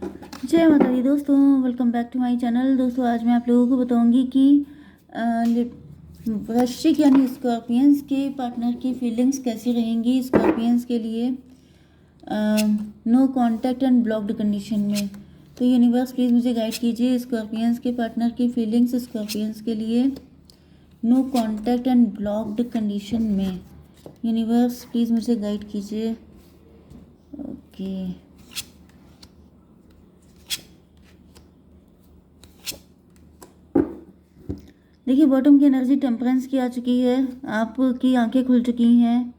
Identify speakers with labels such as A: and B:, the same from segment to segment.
A: जय माता दी दोस्तों, welcome back to my channel. दोस्तों आज मैं आप लोगों को बताऊंगी कि वृश्चिक यानी स्कॉर्पियंस के पार्टनर की फीलिंग्स कैसी रहेंगी स्कॉर्पियंस के लिए no contact and blocked condition में। तो यूनिवर्स प्लीज़ मुझे गाइड कीजिए स्कॉर्पियंस के पार्टनर की फीलिंग्स स्कॉर्पियंस के लिए no contact and blocked condition में। यूनिवर्स प्लीज़ मुझे गाइड कीजिए। ओके, देखिए बॉटम की एनर्जी टेम्परेंस की आ चुकी है। आपकी आंखें खुल चुकी हैं।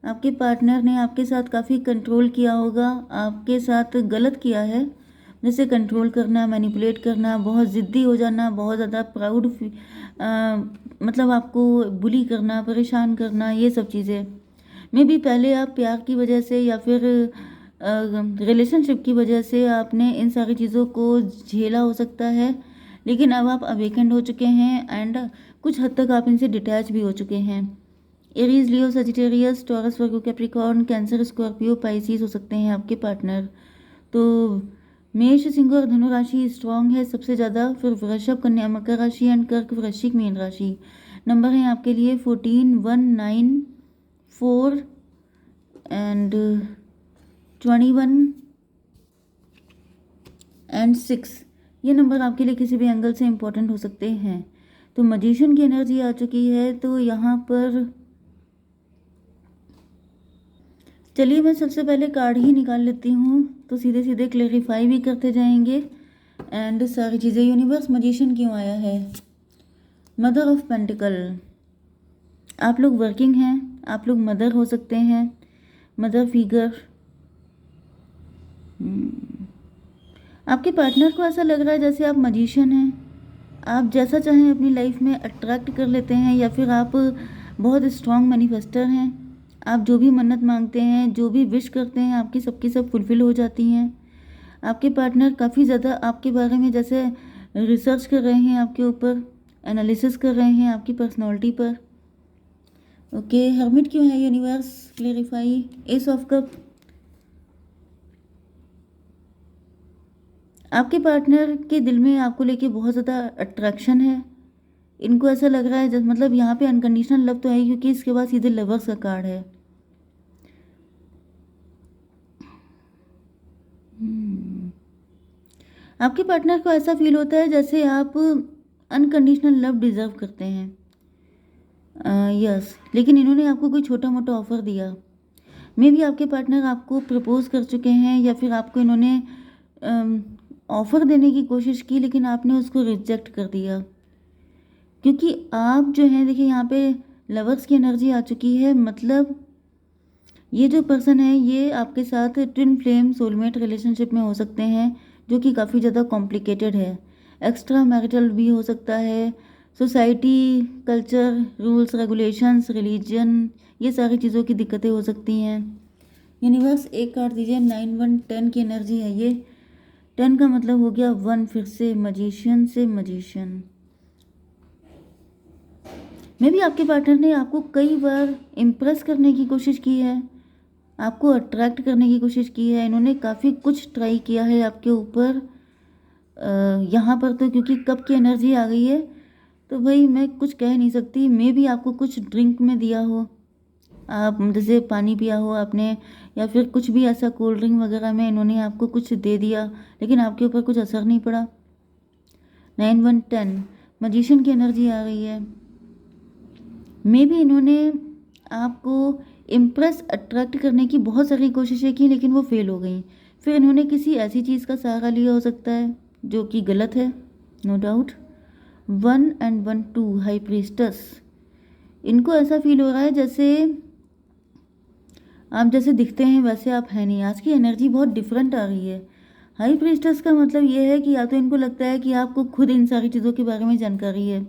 A: आपके पार्टनर ने आपके साथ काफ़ी कंट्रोल किया होगा, आपके साथ गलत किया है, जैसे कंट्रोल करना, मैनिपुलेट करना, बहुत ज़िद्दी हो जाना, बहुत ज़्यादा प्राउड, मतलब आपको बुली करना, परेशान करना, ये सब चीज़ें। मे बी पहले आप प्यार की वजह से या फिर रिलेशनशिप की वजह से आपने इन सारी चीज़ों को झेला हो सकता है, लेकिन अब आप अवेकेंड हो चुके हैं एंड कुछ हद तक आप इनसे डिटैच भी हो चुके हैं। एरीज, लियो, सजिटेरियस, टॉरस, वर्गो, कैप्रिकॉर्न, कैंसर, स्कॉर्पियो, पाइसिस हो सकते हैं आपके पार्टनर। तो मेष, सिंह और धनु राशि स्ट्रांग है सबसे ज़्यादा, फिर वृषभ, कन्या, मकर राशि एंड कर्क, वृश्चिक, मीन राशि। नंबर है आपके लिए 14, 1, 9, 4 एंड 21 एंड 6। ये नंबर आपके लिए किसी भी एंगल से इम्पोर्टेंट हो सकते हैं। तो मजिशियन की एनर्जी आ चुकी है, तो यहाँ पर चलिए मैं सबसे पहले कार्ड ही निकाल लेती हूँ, तो सीधे सीधे क्लेरिफाई भी करते जाएंगे एंड सारी चीज़ें। यूनिवर्स मजिशियन क्यों आया है? Mother of pentacle. आप लोग वर्किंग हैं, आप लोग मदर हो सकते हैं, मदर फिगर। आपके पार्टनर को ऐसा लग रहा है जैसे आप मजिशियन हैं, आप जैसा चाहें अपनी लाइफ में अट्रैक्ट कर लेते हैं, या फिर आप बहुत स्ट्रॉन्ग मैनिफेस्टर हैं। आप जो भी मन्नत मांगते हैं, जो भी विश करते हैं, आपकी सबकी सब फुलफिल हो जाती हैं। आपके पार्टनर काफ़ी ज़्यादा आपके बारे में जैसे रिसर्च कर रहे हैं, आपके ऊपर एनालिसिस कर रहे हैं, आपकी पर्सनैलिटी पर। ओके, हर्मिट क्यों है? Universe clarify. S of cup. आपके पार्टनर के दिल में आपको लेके बहुत ज़्यादा अट्रैक्शन है। इनको ऐसा लग रहा है जैसे, मतलब यहाँ पे अनकंडीशनल लव तो है, क्योंकि इसके बाद सीधे लवर्स का कार्ड है। आपके पार्टनर को ऐसा फील होता है जैसे आप अनकंडीशनल लव डिजर्व करते हैं। यस, लेकिन इन्होंने आपको कोई छोटा मोटा ऑफर दिया। मे बी आपके पार्टनर आपको प्रपोज कर चुके हैं, या फिर आपको इन्होंने ऑफर देने की कोशिश की, लेकिन आपने उसको रिजेक्ट कर दिया। क्योंकि आप जो हैं, देखिए यहाँ पे लवर्स की एनर्जी आ चुकी है, मतलब ये जो पर्सन है ये आपके साथ ट्विन फ्लेम सोलमेट रिलेशनशिप में हो सकते हैं, जो कि काफ़ी ज़्यादा कॉम्प्लिकेटेड है। एक्स्ट्रा मैरिटल भी हो सकता है, society, culture, rules regulations, religion, ये सारी चीज़ों की दिक्कतें हो सकती हैं। यूनिवर्स एक कार्ड दीजिए। 9, 1, 10 की एनर्जी है ये। 10 का मतलब हो गया 1, फिर से मजिशियन से मजिशियन। मे भी आपके पार्टनर ने आपको कई बार इम्प्रेस करने की कोशिश की है, आपको अट्रैक्ट करने की कोशिश की है। इन्होंने काफ़ी कुछ ट्राई किया है आपके ऊपर। यहाँ पर तो क्योंकि कप की एनर्जी आ गई है, तो भाई मैं कुछ कह नहीं सकती। मे भी आपको कुछ ड्रिंक में दिया हो, आप जैसे पानी पिया हो आपने, या फिर कुछ भी ऐसा कोल्ड ड्रिंक वगैरह में इन्होंने आपको कुछ दे दिया, लेकिन आपके ऊपर कुछ असर नहीं पड़ा। 9, 1, 10 मजिशियन की एनर्जी आ गई है। मे भी इन्होंने आपको इम्प्रेस अट्रैक्ट करने की बहुत सारी कोशिशें की, लेकिन वो फेल हो गई। फिर इन्होंने किसी ऐसी चीज़ का सहारा लिया हो सकता है जो कि गलत है, no doubt. 1 and 1, 2 high priestess. इनको ऐसा फील हो रहा है जैसे आप जैसे दिखते हैं वैसे आप हैं नहीं। आज की एनर्जी बहुत डिफरेंट आ रही है। हाई प्रीस्टस का मतलब ये है कि या तो इनको लगता है कि आपको खुद इन सारी चीज़ों के बारे में जानकारी है,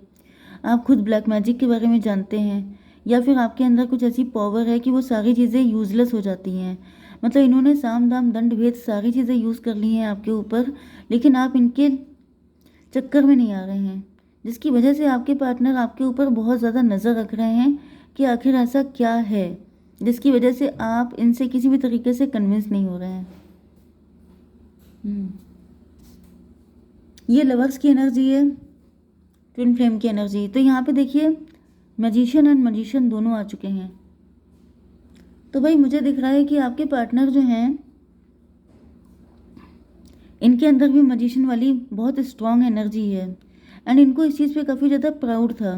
A: आप खुद ब्लैक मैजिक के बारे में जानते हैं, या फिर आपके अंदर कुछ ऐसी पावर है कि वो सारी चीज़ें यूज़लेस हो जाती हैं। मतलब इन्होंने साम दाम दंड भेद सारी चीज़ें यूज़ कर ली हैं आपके ऊपर, लेकिन आप इनके चक्कर में नहीं आ रहे हैं, जिसकी वजह से आपके पार्टनर आपके ऊपर बहुत ज़्यादा नज़र रख रहे हैं कि आखिर ऐसा क्या है, जिसकी वजह से आप इनसे किसी भी तरीके से कन्विंस नहीं हो रहे हैं। हम्म, ये लवर्स की एनर्जी है, ट्विन फ्लेम की एनर्जी। तो यहाँ पे देखिए मैजिशियन एंड मैजिशियन दोनों आ चुके हैं। तो भाई मुझे दिख रहा है कि आपके पार्टनर जो हैं इनके अंदर भी मैजिशियन वाली बहुत स्ट्रॉन्ग एनर्जी है, एंड इनको इस चीज़ पे काफ़ी ज़्यादा प्राउड था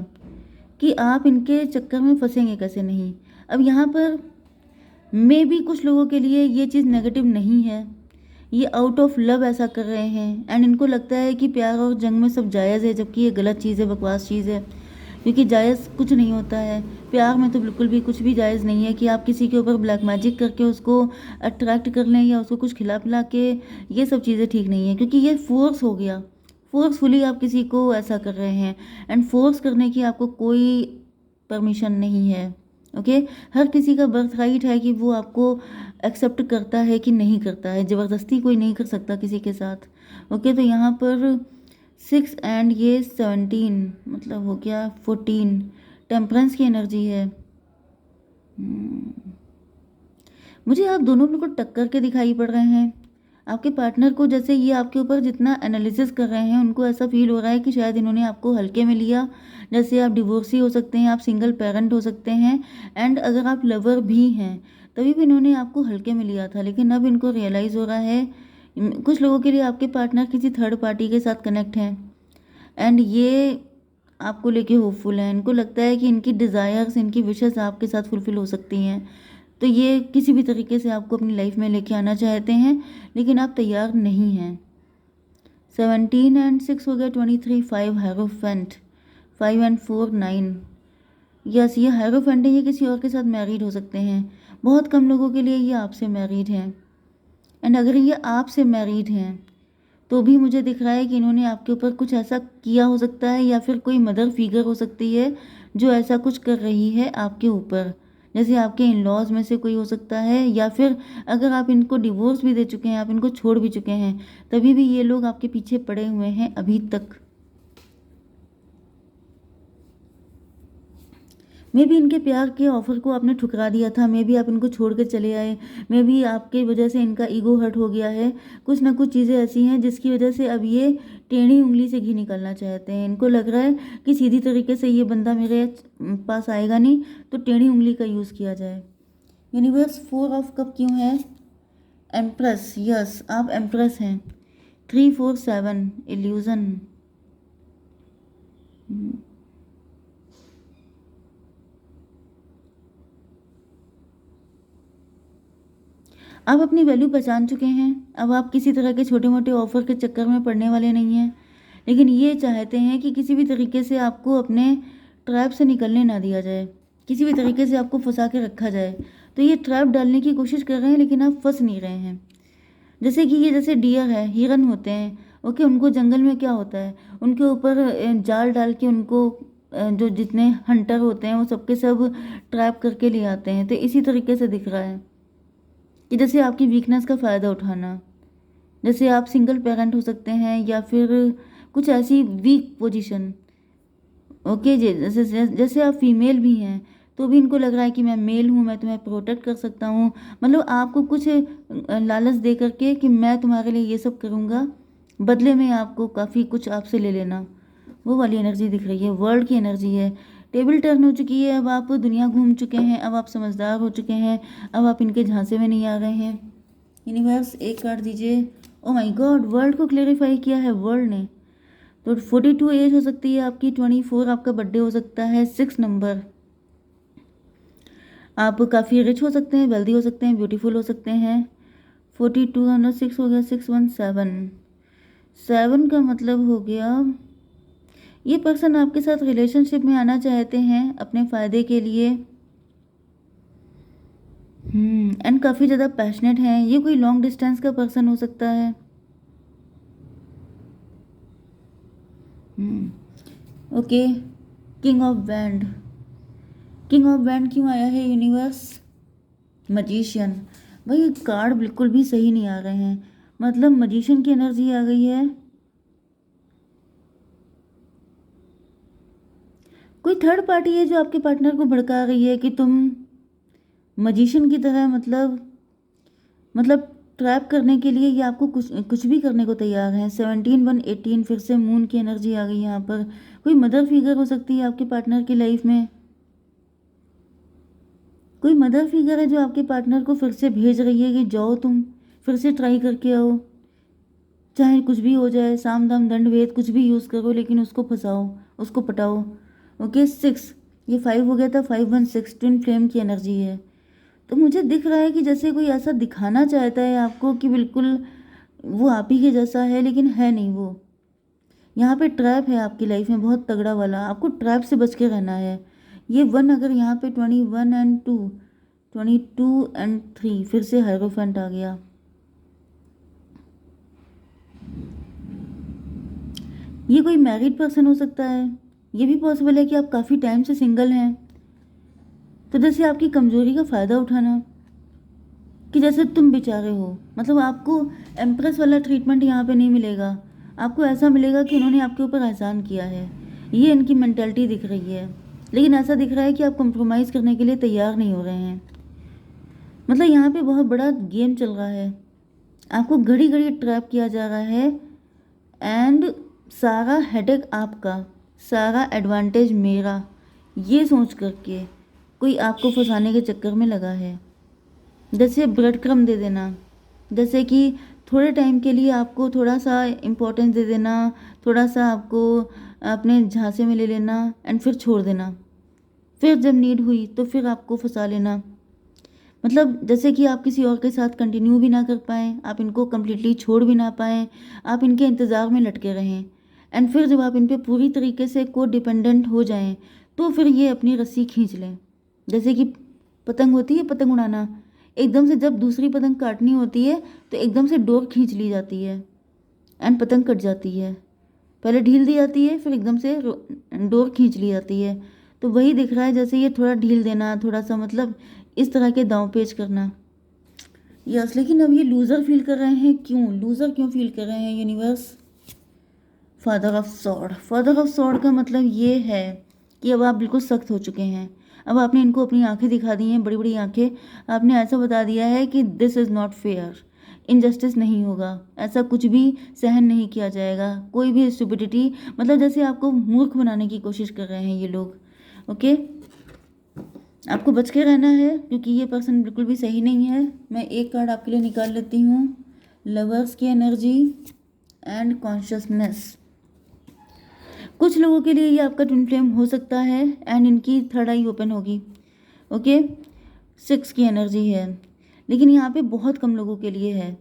A: कि आप इनके चक्कर में फंसेंगे कैसे नहीं। अब यहाँ पर मे भी कुछ लोगों के लिए ये चीज़ नेगेटिव नहीं है, ये आउट ऑफ लव ऐसा कर रहे हैं, एंड इनको लगता है कि प्यार और जंग में सब जायज़ है, जबकि ये गलत चीज़ है, बकवास चीज़ है, क्योंकि जायज़ कुछ नहीं होता है। प्यार में तो बिल्कुल भी कुछ भी जायज़ नहीं है कि आप किसी के ऊपर ब्लैक मैजिक करके उसको अट्रैक्ट कर लें या उसको कुछ खिला पिला के, ये सब चीज़ें ठीक नहीं है, क्योंकि ये फोर्स हो गया। फोर्सफुली आप किसी को ऐसा कर रहे हैं, एंड फोर्स करने की आपको कोई परमिशन नहीं है। ओके, हर किसी का बर्थ राइट है कि वो आपको एक्सेप्ट करता है कि नहीं करता है, ज़बरदस्ती कोई नहीं कर सकता किसी के साथ। ओके, तो यहाँ पर 6 एंड ये 17 मतलब हो गया 14, टेम्परेंस की एनर्जी है। मुझे आप दोनों बिल्कुल टक्कर के दिखाई पड़ रहे हैं। आपके पार्टनर को जैसे ये आपके ऊपर जितना एनालिसिस कर रहे हैं, उनको ऐसा फील हो रहा है कि शायद इन्होंने आपको हल्के में लिया। जैसे आप डिवोर्सी हो सकते हैं, आप सिंगल पेरेंट हो सकते हैं, एंड अगर आप लवर भी हैं तभी भी इन्होंने आपको हल्के में लिया था, लेकिन अब इनको रियलाइज़ हो रहा है। कुछ लोगों के लिए आपके पार्टनर किसी थर्ड पार्टी के साथ कनेक्ट हैं, एंड ये आपको लेके होपफुल है। इनको लगता है कि इनकी डिज़ायर्स, इनकी विशेस आपके साथ फुलफ़िल हो सकती हैं, तो ये किसी भी तरीके से आपको अपनी लाइफ में लेके आना चाहते हैं, लेकिन आप तैयार नहीं हैं। 17 एंड 6 हो गया 23, 5 हायरोफेंट, 5 एंड 4 9। यस, ये हायरोफेंट है, ये किसी और के साथ मैरिड हो सकते हैं। बहुत कम लोगों के लिए ये आपसे मैरिड हैं, एंड अगर ये आपसे मैरिड हैं तो भी मुझे दिख रहा है कि इन्होंने आपके ऊपर कुछ ऐसा किया हो सकता है, या फिर कोई मदर फिगर हो सकती है जो ऐसा कुछ कर रही है आपके ऊपर। जैसे आपके इन लॉज में से कोई हो सकता है, या फिर अगर आप इनको डिवोर्स भी दे चुके हैं, आप इनको छोड़ भी चुके हैं, तभी भी ये लोग आपके पीछे पड़े हुए हैं अभी तक। मे भी इनके प्यार के ऑफर को आपने ठुकरा दिया था, मे भी आप इनको छोड़ कर चले आए, मे भी आपके वजह से इनका ईगो हर्ट हो गया है। कुछ ना कुछ चीज़ें ऐसी हैं जिसकी वजह से अब ये टेढ़ी उंगली से घी निकलना चाहते हैं। इनको लग रहा है कि सीधी तरीके से ये बंदा मेरे पास आएगा नहीं, तो टेढ़ी उंगली का यूज़ किया जाए। यूनिवर्स 4 ऑफ कप क्यों है? एम्प्रेस, यस आप एम्प्रेस हैं। 3 4 7 इल्यूजन। आप अपनी वैल्यू पहचान चुके हैं, अब आप किसी तरह के छोटे मोटे ऑफर के चक्कर में पड़ने वाले नहीं हैं, लेकिन ये चाहते हैं कि किसी भी तरीके से आपको अपने ट्रैप से निकलने ना दिया जाए, किसी भी तरीके से आपको फंसा के रखा जाए। तो ये ट्रैप डालने की कोशिश कर रहे हैं, लेकिन आप फंस नहीं रहे हैं। जैसे कि ये जैसे डियर है, हिरन होते हैं। ओके, उनको जंगल में क्या होता है, उनके ऊपर जाल डाल के उनको जो जितने हंटर होते हैं वो सबके सब ट्रैप करके ले आते हैं। तो इसी तरीके से दिख रहा है कि जैसे आपकी वीकनेस का फ़ायदा उठाना। जैसे आप सिंगल पेरेंट हो सकते हैं, या फिर कुछ ऐसी वीक पोजीशन। ओके जी, जैसे जैसे आप फीमेल भी हैं, तो भी इनको लग रहा है कि मैं मेल हूँ, मैं तुम्हें प्रोटेक्ट कर सकता हूँ। मतलब आपको कुछ लालच दे करके कि मैं तुम्हारे लिए ये सब करूँगा, बदले में आपको काफ़ी कुछ आपसे ले लेना, वो वाली एनर्जी दिख रही है। वर्ल्ड की एनर्जी है। टेबल टर्न हो चुकी है, अब आप दुनिया घूम चुके हैं, अब आप समझदार हो चुके हैं, अब आप इनके झांसे में नहीं आ रहे हैं। यूनिवर्स एक कार्ड दीजिए। ओ माय गॉड, वर्ल्ड को क्लेरिफाई किया है वर्ल्ड ने। तो 42 एज हो सकती है आपकी, 24 आपका बर्थडे हो सकता है, 6 नंबर। आप काफ़ी रिच हो सकते हैं, वेल्दी हो सकते हैं, ब्यूटीफुल हो सकते हैं। 42 और 6 हो गया, 617। 7 का मतलब हो गया ये पर्सन आपके साथ रिलेशनशिप में आना चाहते हैं अपने फ़ायदे के लिए। एंड काफ़ी ज़्यादा पैशनेट हैं। ये कोई लॉन्ग डिस्टेंस का पर्सन हो सकता है। Okay, king of band. King of band क्यों आया है यूनिवर्स? मजीशियन। भाई कार्ड बिल्कुल भी सही नहीं आ रहे हैं, मतलब मजीशियन की एनर्जी आ गई है। कोई थर्ड पार्टी है जो आपके पार्टनर को भड़का रही है कि तुम मजीशियन की तरह, मतलब ट्रैप करने के लिए ये आपको कुछ कुछ भी करने को तैयार हैं। 17 1 18 फिर से मून की एनर्जी आ गई यहाँ पर। कोई मदर फिगर हो सकती है आपके पार्टनर की लाइफ में। कोई मदर फिगर है जो आपके पार्टनर को फिर से भेज रही है कि जाओ तुम फिर से ट्राई करके आओ, चाहे कुछ भी हो जाए, साम दाम दंड भेद कुछ भी यूज़ करो, लेकिन उसको फंसाओ, उसको पटाओ। ओके 6, ये 5 हो गया था। 5 1 6 ट्विन फ्लेम की एनर्जी है। तो मुझे दिख रहा है कि जैसे कोई ऐसा दिखाना चाहता है आपको कि बिल्कुल वो आप ही के जैसा है, लेकिन है नहीं वो। यहाँ पे ट्रैप है आपकी लाइफ में बहुत तगड़ा वाला, आपको ट्रैप से बच के रहना है। ये 1 अगर यहाँ पे 21 एंड 2, 22 एंड 3 फिर से हायरोफेंट आ गया। ये कोई मैरिड पर्सन हो सकता है। ये भी पॉसिबल है कि आप काफ़ी टाइम से सिंगल हैं। तो जैसे आपकी कमज़ोरी का फ़ायदा उठाना कि जैसे तुम बेचारे हो, मतलब आपको एम्प्रेस वाला ट्रीटमेंट यहाँ पे नहीं मिलेगा। आपको ऐसा मिलेगा कि उन्होंने आपके ऊपर एहसान किया है। ये इनकी मेंटालिटी दिख रही है, लेकिन ऐसा दिख रहा है कि आप कॉम्प्रोमाइज़ करने के लिए तैयार नहीं हो रहे हैं। मतलब यहाँ पे बहुत बड़ा गेम चल रहा है, आपको घड़ी घड़ी ट्रैप किया जा रहा है। एंड सारा हेडेक आपका, सारा एडवांटेज मेरा, ये सोच करके कोई आपको फंसाने के चक्कर में लगा है। जैसे ब्रेड क्रम्ब दे देना, जैसे कि थोड़े टाइम के लिए आपको थोड़ा सा इम्पोर्टेंस दे देना, थोड़ा सा आपको अपने झांसे में ले लेना एंड फिर छोड़ देना। फिर जब नीड हुई तो फिर आपको फंसा लेना। मतलब जैसे कि आप किसी और के साथ कंटिन्यू भी ना कर पाएँ, आप इनको कम्प्लीटली छोड़ भी ना पाएँ, आप इनके इंतज़ार में लटके रहें। एंड फिर जब आप इन पे पूरी तरीके से को डिपेंडेंट हो जाएं, तो फिर ये अपनी रस्सी खींच लें। जैसे कि पतंग होती है, पतंग उड़ाना, एकदम से जब दूसरी पतंग काटनी होती है तो एकदम से डोर खींच ली जाती है एंड पतंग कट जाती है। पहले ढील दी जाती है, फिर एकदम से डोर खींच ली जाती है। तो वही दिख रहा है, जैसे ये थोड़ा ढील देना, थोड़ा सा मतलब इस तरह के दांव पेच करना। यस, लेकिन अब ये लूज़र फील कर रहे हैं। क्यों लूज़र क्यों फील कर रहे हैं universe? Father of sword. Father of sword का मतलब ये है कि अब आप बिल्कुल सख्त हो चुके हैं। अब आपने इनको अपनी आंखें दिखा दी हैं, बड़ी बड़ी आंखें। आपने ऐसा बता दिया है कि this is not fair, injustice नहीं होगा, ऐसा कुछ भी सहन नहीं किया जाएगा, कोई भी स्टुपिडिटी। मतलब जैसे आपको मूर्ख बनाने की कोशिश कर रहे हैं ये लोग। ओके, आपको बच के रहना है क्योंकि ये पर्सन बिल्कुल भी सही नहीं है। मैं एक कार्ड आपके लिए निकाल लेती हूँ, लवर्स की एनर्जी एंड कॉन्शियसनेस। कुछ लोगों के लिए ये आपका ट्विन फ्लेम हो सकता है एंड इनकी थर्ड आई ओपन होगी। ओके 6 की एनर्जी है, लेकिन यहाँ पे बहुत कम लोगों के लिए है।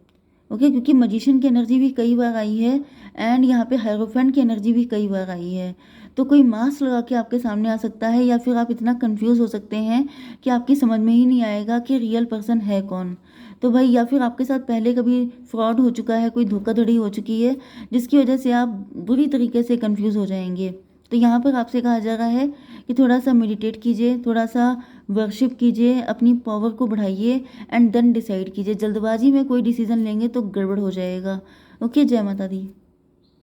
A: ओके क्योंकि मजिशियन की एनर्जी भी कई बार आई है एंड यहाँ पे हायरोफेंट की एनर्जी भी कई बार आई है। तो कोई मास्क लगा के आपके सामने आ सकता है, या फिर आप इतना कंफ्यूज हो सकते हैं कि आपकी समझ में ही नहीं आएगा कि रियल पर्सन है कौन। तो भाई, या फिर आपके साथ पहले कभी फ्रॉड हो चुका है, कोई धोखाधड़ी हो चुकी है, जिसकी वजह से आप बुरी तरीके से कंफ्यूज हो जाएंगे। तो यहाँ पर आपसे कहा जा रहा है कि थोड़ा सा मेडिटेट कीजिए, थोड़ा सा वर्शिप कीजिए, अपनी पावर को बढ़ाइए एंड देन डिसाइड कीजिए। जल्दबाजी में कोई डिसीजन लेंगे तो गड़बड़ हो जाएगा। ओके, जय माता दी।